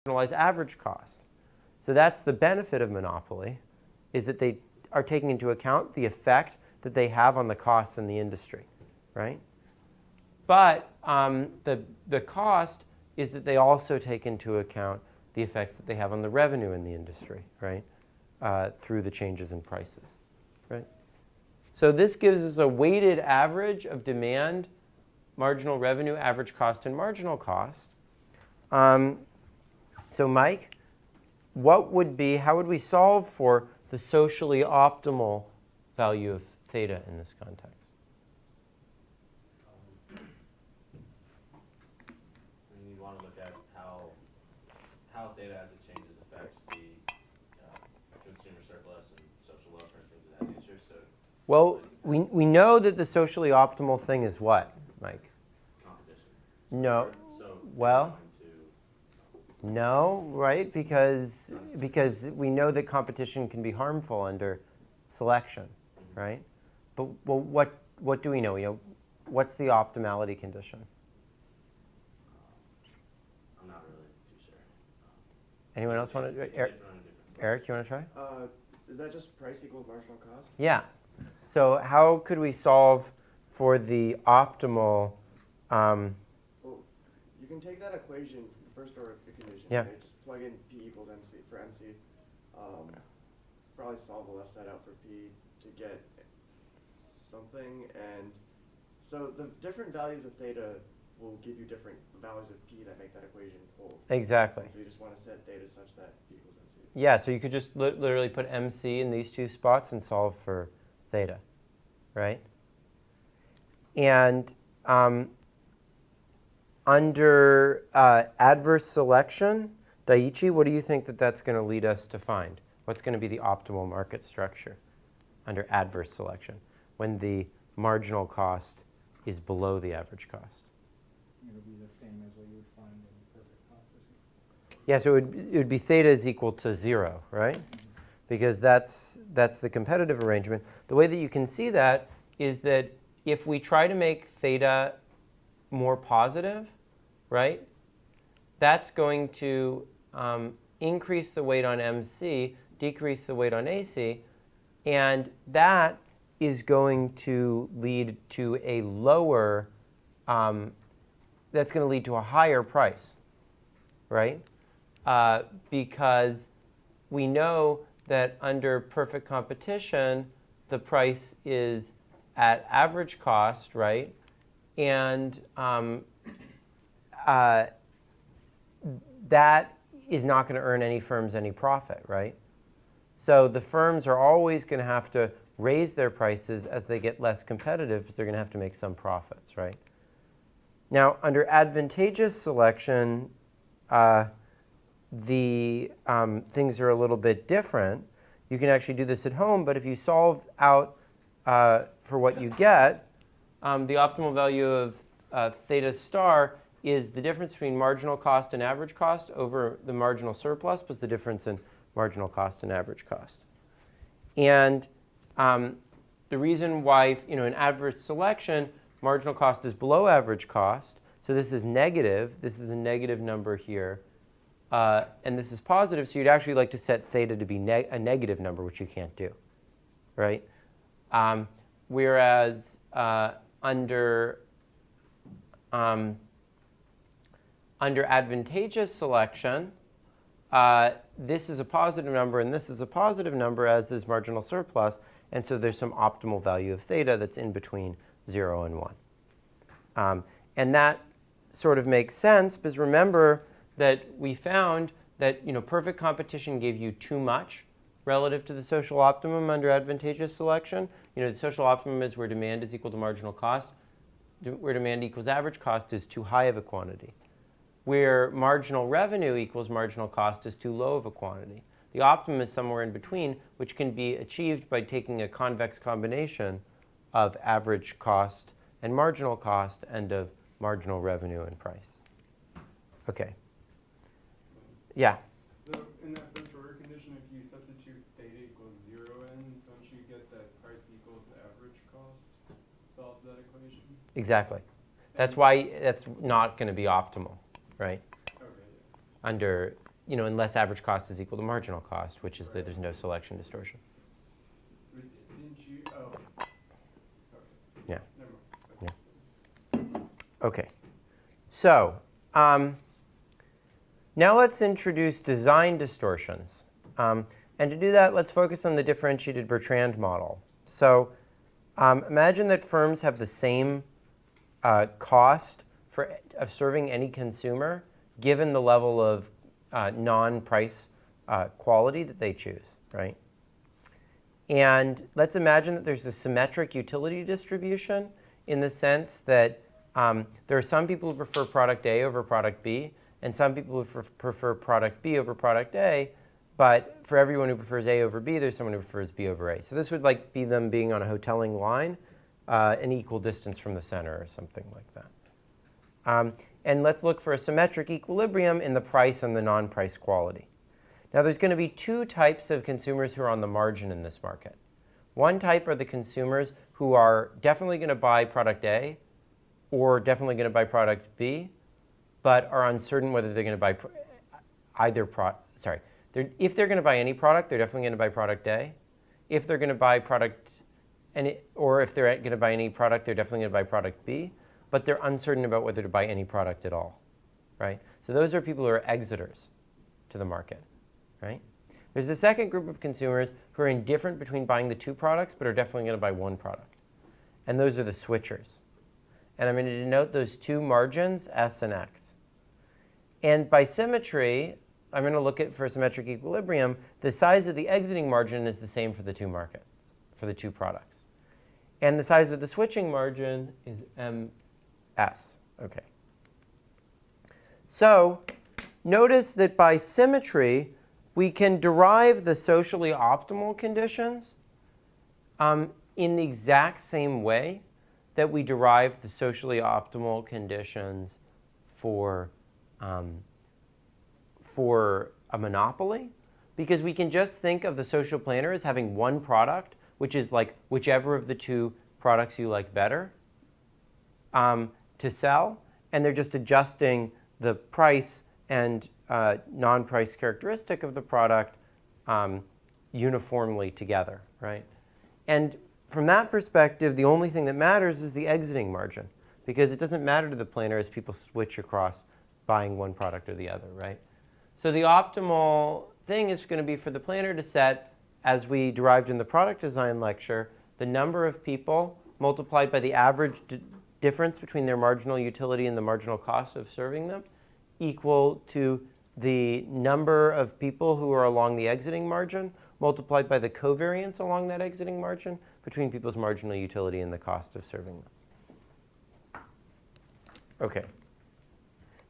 marginalized average cost. So that's the benefit of monopoly, is that they are taking into account the effect that they have on the costs in the industry, right? But the cost is that they also take into account the effects that they have on the revenue in the industry, right? Through the changes in prices, right? So this gives us a weighted average of demand, marginal revenue, average cost, and marginal cost. So Mike, how would we solve for the socially optimal value of theta in this context? You want to look at how theta as it changes affects the consumer surplus and social welfare and things of that nature. So, well, we know that the socially optimal thing is what, Mike? Competition. No. So well, no, right? Because we know that competition can be harmful under selection, right? But what do we know? What's the optimality condition? I'm not really too sure. Anyone else want to? Eric, you want to try? Is that just price equals marginal cost? Yeah. So how could we solve for the optimal? Well, you can take that equation from the first order condition. Yeah. Right? Just plug in P equals MC for MC. Probably solve the left side out for P to get something. And so the different values of theta will give you different values of P that make that equation hold. Exactly. So you just want to set theta such that P equals MC. Yeah, so you could just literally put MC in these two spots and solve for theta, right? And under adverse selection, Daiichi, what do you think that that's going to lead us to find? What's going to be the optimal market structure under adverse selection when the marginal cost is below the average cost? It'll be the same as what you would find in perfect composition. Yeah, so it would be theta is equal to 0, right? Because that's the competitive arrangement. The way that you can see that is that if we try to make theta more positive, right, that's going to increase the weight on MC, decrease the weight on AC, and that is going to lead to a lower, that's going to lead to a higher price, right? Because we know that under perfect competition, the price is at average cost, right? And that is not going to earn any firms any profit, right? So the firms are always going to have to raise their prices as they get less competitive because they're going to have to make some profits, right? Now, under advantageous selection, the things are a little bit different. You can actually do this at home, but if you solve out for what you get, the optimal value of theta star is the difference between marginal cost and average cost over the marginal surplus plus the difference in marginal cost and average cost. And the reason why, in adverse selection, marginal cost is below average cost, so this is negative. This is a negative number here. And this is positive, so you'd actually like to set theta to be a negative number, which you can't do, right? Whereas under advantageous selection, this is a positive number and this is a positive number, as is marginal surplus, and so there's some optimal value of theta that's in between 0 and 1. And that sort of makes sense because remember that we found that perfect competition gave you too much relative to the social optimum under advantageous selection. The social optimum is where demand is equal to marginal cost. Where demand equals average cost is too high of a quantity. Where marginal revenue equals marginal cost is too low of a quantity. The optimum is somewhere in between, which can be achieved by taking a convex combination of average cost and marginal cost and of marginal revenue and price. Okay. Yeah? In that first order condition, if you substitute theta equals 0 in, don't you get that price equals average cost solves that equation? Exactly. That's why that's not going to be optimal, right? Okay. Under unless average cost is equal to marginal cost, which is that there's no selection distortion. Didn't you? Oh, sorry. Yeah. Never mind. Yeah. OK. So now let's introduce design distortions. And to do that, let's focus on the differentiated Bertrand model. So imagine that firms have the same cost of serving any consumer given the level of non-price quality that they choose, right? And let's imagine that there's a symmetric utility distribution in the sense that there are some people who prefer product A over product B, and some people who prefer product B over product A. But for everyone who prefers A over B, there's someone who prefers B over A. So this would be them being on a hoteling line, an equal distance from the center or something like that. And let's look for a symmetric equilibrium in the price and the non-price quality. Now there's going to be two types of consumers who are on the margin in this market. One type are the consumers who are definitely going to buy product A or definitely going to buy product B, but are uncertain whether they're going to buy either product. If they're going to buy any product, they're definitely going to buy product A. If they're going to buy product, or if they're going to buy any product, they're definitely going to buy product B. But they're uncertain about whether to buy any product at all, right? So those are people who are exiters to the market, right? There's a second group of consumers who are indifferent between buying the two products, but are definitely going to buy one product. And those are the switchers. And I'm going to denote those two margins, S and X. And by symmetry, I'm going to look at, for symmetric equilibrium, the size of the exiting margin is the same for the two markets, for the two products. And the size of the switching margin is MS. OK. So notice that by symmetry, we can derive the socially optimal conditions in the exact same way that we derive the socially optimal conditions for a monopoly, because we can just think of the social planner as having one product, which is like whichever of the two products you like better to sell, and they're just adjusting the price and non-price characteristic of the product uniformly together, right? And from that perspective, the only thing that matters is the exiting margin, because it doesn't matter to the planner as people switch across buying one product or the other, right? So the optimal thing is going to be for the planner to set, as we derived in the product design lecture, the number of people multiplied by the average difference between their marginal utility and the marginal cost of serving them, equal to the number of people who are along the exiting margin multiplied by the covariance along that exiting margin between people's marginal utility and the cost of serving them. OK.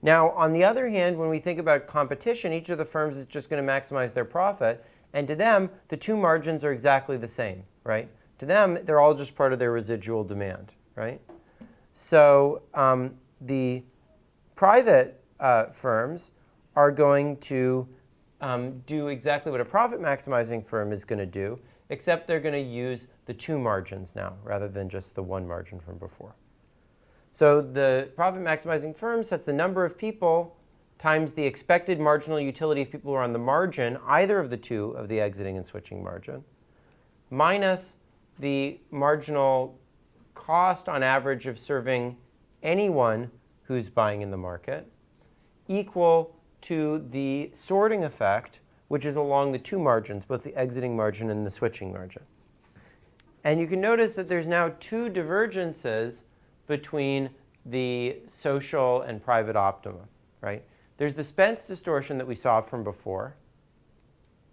Now, on the other hand, when we think about competition, each of the firms is just going to maximize their profit. And to them, the two margins are exactly the same, right? To them, they're all just part of their residual demand, right? So the private firms are going to do exactly what a profit-maximizing firm is going to do, except they're going to use the two margins now, rather than just the one margin from before. So the profit-maximizing firm sets the number of people times the expected marginal utility of people who are on the margin, either of the two of the exiting and switching margin, minus the marginal cost on average of serving anyone who's buying in the market, equal to the sorting effect, which is along the two margins, both the exiting margin and the switching margin. And you can notice that there's now two divergences between the social and private optima, right? There's the Spence distortion that we saw from before,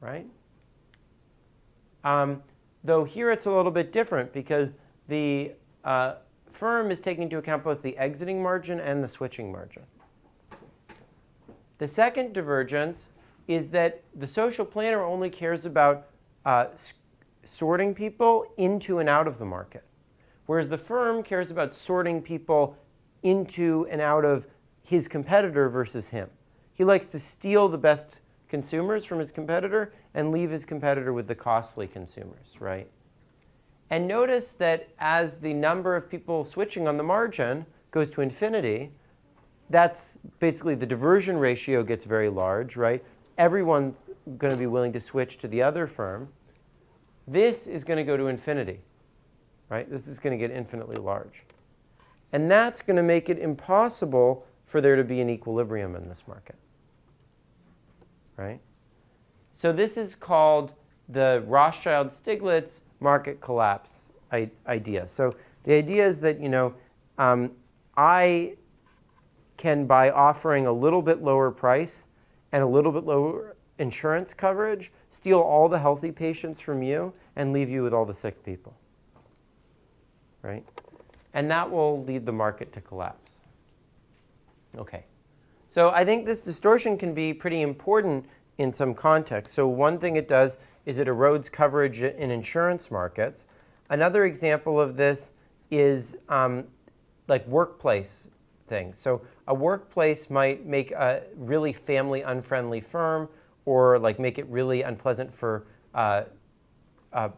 right? Though here it's a little bit different because the firm is taking into account both the exiting margin and the switching margin. The second divergence is that the social planner only cares about sorting people into and out of the market, whereas the firm cares about sorting people into and out of his competitor versus him. He likes to steal the best consumers from his competitor and leave his competitor with the costly consumers, right? And notice that as the number of people switching on the margin goes to infinity, that's basically the diversion ratio gets very large, right? everyone's going to be willing to switch to the other firm, this is going to go to infinity, right? This is going to get infinitely large. And that's going to make it impossible for there to be an equilibrium in this market, right? So this is called the Rothschild-Stiglitz market collapse idea. So the idea is that, I can, by offering a little bit lower price and a little bit lower insurance coverage, steal all the healthy patients from you and leave you with all the sick people, right? And that will lead the market to collapse. Okay. So I think this distortion can be pretty important in some context. So one thing it does is it erodes coverage in insurance markets. Another example of this is like workplace things. So a workplace might make a really family unfriendly firm, or like make it really unpleasant for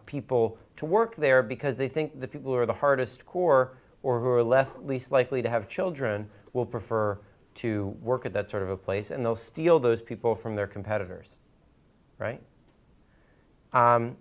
people to work there because they think the people who are the hardest core or who are least likely to have children will prefer to work at that sort of a place, and they'll steal those people from their competitors, right? I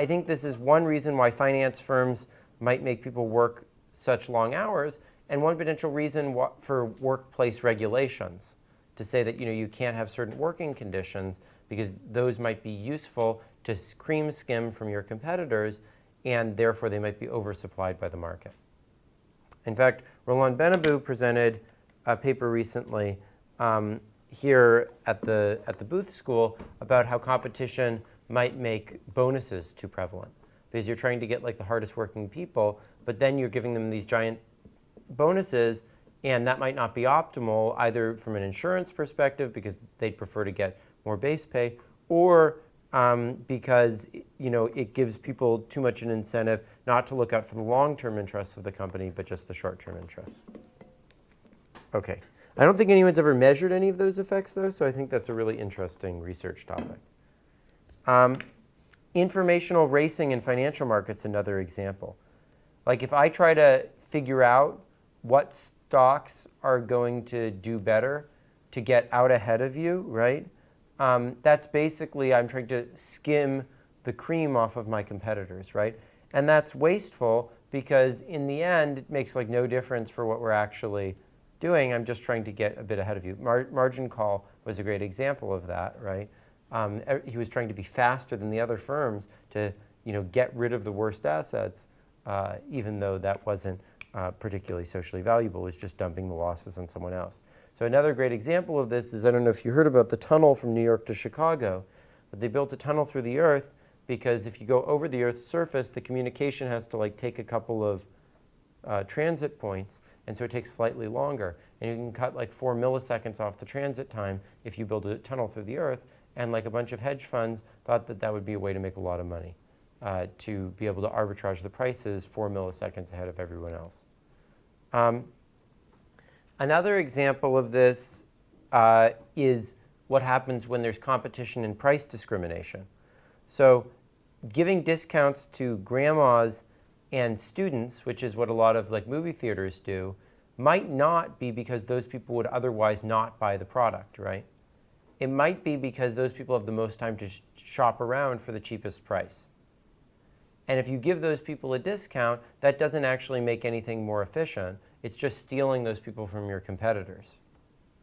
think this is one reason why finance firms might make people work such long hours, and one potential reason for workplace regulations, to say that you can't have certain working conditions because those might be useful to cream skim from your competitors, and therefore they might be oversupplied by the market. In fact, Roland Benabou presented a paper recently here at the Booth School about how competition might make bonuses too prevalent, because you're trying to get like the hardest working people, but then you're giving them these giant bonuses, and that might not be optimal either from an insurance perspective because they'd prefer to get more base pay, or because it gives people too much an incentive not to look out for the long-term interests of the company, but just the short-term interests. Okay. I don't think anyone's ever measured any of those effects, though, so I think that's a really interesting research topic. Informational racing in financial markets, another example. Like if I try to figure out what stocks are going to do better to get out ahead of you, right? That's basically, I'm trying to skim the cream off of my competitors, right? And that's wasteful because in the end, it makes like no difference for what we're actually doing. I'm just trying to get a bit ahead of you. Margin call was a great example of that, right? He was trying to be faster than the other firms to, get rid of the worst assets, even though that wasn't particularly socially valuable. It was just dumping the losses on someone else. So another great example of this is, I don't know if you heard about the tunnel from New York to Chicago, but they built a tunnel through the earth because if you go over the Earth's surface, the communication has to like take a couple of transit points, and so it takes slightly longer. And you can cut like 4 milliseconds off the transit time if you build a tunnel through the Earth. And like a bunch of hedge funds thought that that would be a way to make a lot of money, to be able to arbitrage the prices 4 milliseconds ahead of everyone else. Another example of this is what happens when there's competition in price discrimination. So giving discounts to grandmas and students, which is what a lot of like movie theaters do, might not be because those people would otherwise not buy the product, right? It might be because those people have the most time to shop around for the cheapest price. And if you give those people a discount, that doesn't actually make anything more efficient. It's just stealing those people from your competitors,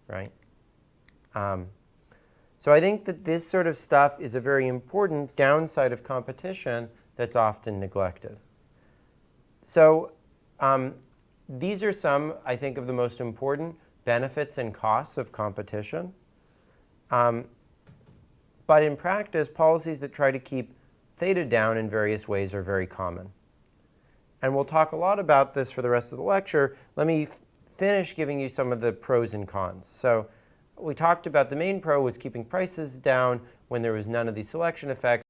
right? So I think that this sort of stuff is a very important downside of competition that's often neglected. So these are some, I think, of the most important benefits and costs of competition. But in practice, policies that try to keep theta down in various ways are very common. And we'll talk a lot about this for the rest of the lecture. Let me finish giving you some of the pros and cons. So we talked about the main pro was keeping prices down when there was none of these selection effects.